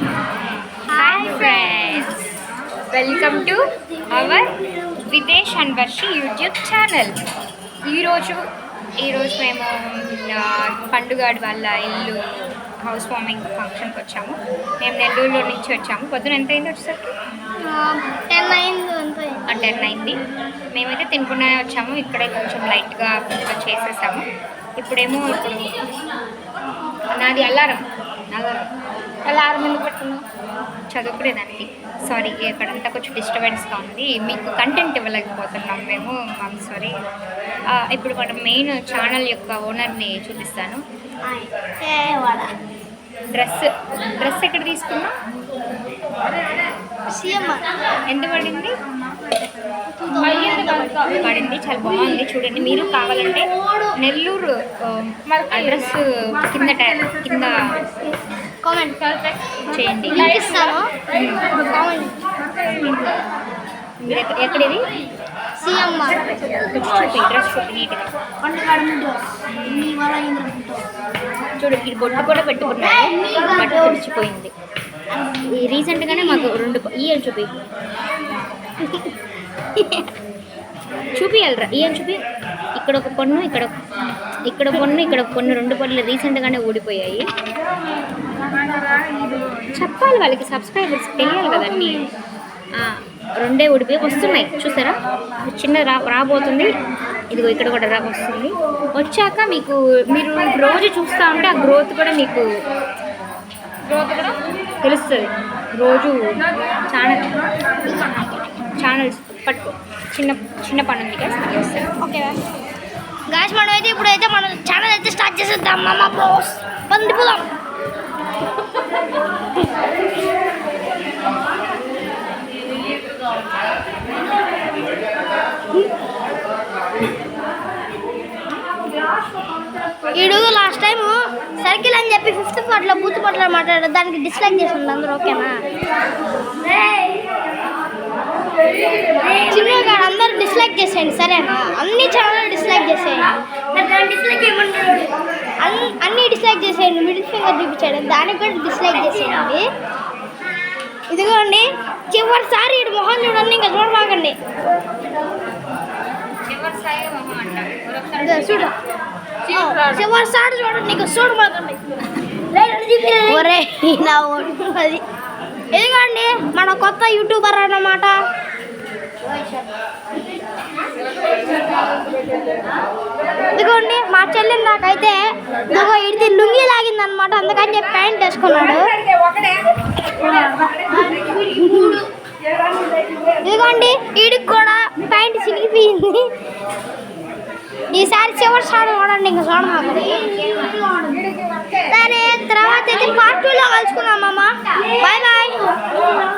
Hi friends, welcome to our Videsh and Varshi YouTube channel. ఈరోజు మేము పండుగాడి వాళ్ళ ఇల్లు హౌస్ వార్మింగ్ ఫంక్షన్కి వచ్చాము. మేము నెల్లూరులో నుంచి వచ్చాము. పొద్దున ఎంత అయింది వచ్చేసరికి? 10 అయింది. మేమైతే తినకుండా వచ్చాము. ఇక్కడే కొంచెం లైట్గా చేసేసాము. ఇప్పుడు నాది అలారం ఎందుకు పెట్టుకున్నాం? చదువుకునేదానికి. సారీ, ఇక్కడంతా కొంచెం డిస్టర్బెన్స్గా ఉంది. మీకు కంటెంట్ ఇవ్వలేకపోతున్నాం మేము. సారీ. ఇప్పుడు మన మెయిన్ ఛానల్ యొక్క ఓనర్ని చూపిస్తాను. డ్రెస్ ఎక్కడ తీసుకున్నా? ఎంత పడింది? పడింది. చాలా బాగుంది, చూడండి. మీరు కావాలంటే నెల్లూరు అడ్రస్ కింద కామెంట్ చేయండి. మీరు ఎక్కడేది? డ్రెస్ చూపి నీట్గా చూడు. ఇది బొట్టు కూడా పెట్టుకున్నాను, బట్ట తెచ్చిపోయింది. రీసెంట్గానే మాకు 2 ఇయర్ చూపియాలరా. ఇయర్ చూపి. ఇక్కడ ఒక పొన్ను, ఇక్కడ ఒక పొన్ను, 2 పొన్నులు రీసెంట్గానే ఊడిపోయాయి. చెప్పాలి వాళ్ళకి, సబ్స్క్రైబర్స్ తెలియాలి కదండి. 2 ఊడిపోయి వస్తున్నాయి, చూసారా? చిన్న రాబోతుంది. ఇదిగో ఇక్కడ కూడా వస్తుంది. వచ్చాక మీరు రోజు చూస్తూ ఉంటే ఆ గ్రోత్ కూడా తెలుస్తుంది. రోజు ఛానల్స్ పట్టు చిన్న పని ఉంది కదా, చేస్తాను. ఓకే గాయస్, మనమైతే ఇప్పుడైతే మన ఛానల్ అయితే స్టార్ట్ చేసేద్దాం. మామ బాస్ పందిపోదాం. ఈడు లాస్ట్ టైం సర్కిల్ అని చెప్పి 5th ఫ్లోర్లో బూత్ పట్ల మాట్లాడారు. దానికి డిస్లైక్ చేసింది అందరూ. ఓకేనా? చిన్నగా అందరూ డిస్లైక్ చేసేయండి, సరేనా? అన్ని ఛానల్ డిస్లైక్ చేసేయండి. అన్ని డిస్లైక్ చేసేయండి. మిడిల్ ఫింగర్ చూపించాడు, దానికి కూడా డిస్లైక్ చేసేయండి. ఇదిగోండి, చివరిసారి ఇటు మొహం చూడండి, ఇంకా చూడమాకండి. చూడు, చివరిసారి చూడండి, ఇంకా చూడమాకండి. ఒరే నా అది ఇదిగోండి మన కొత్త యూట్యూబర్ అన్నమాట. ఇదిగోండి మా చెల్లి నాకైతే ఇది లుంగి లాగిందనమాట, అందుకని చెప్పి ప్యాంట్ వేసుకున్నాడు. ఇదిగోండి వీడికి కూడా ప్యాంట్ చిరిగిపోయింది. ఈసారి చివరి సారి చూడండి, ఇంకా చూడమాకండి. దాని తర్వాత అయితే పార్ట్ 2లో కలుసుకున్నామమ్మ. Bye bye.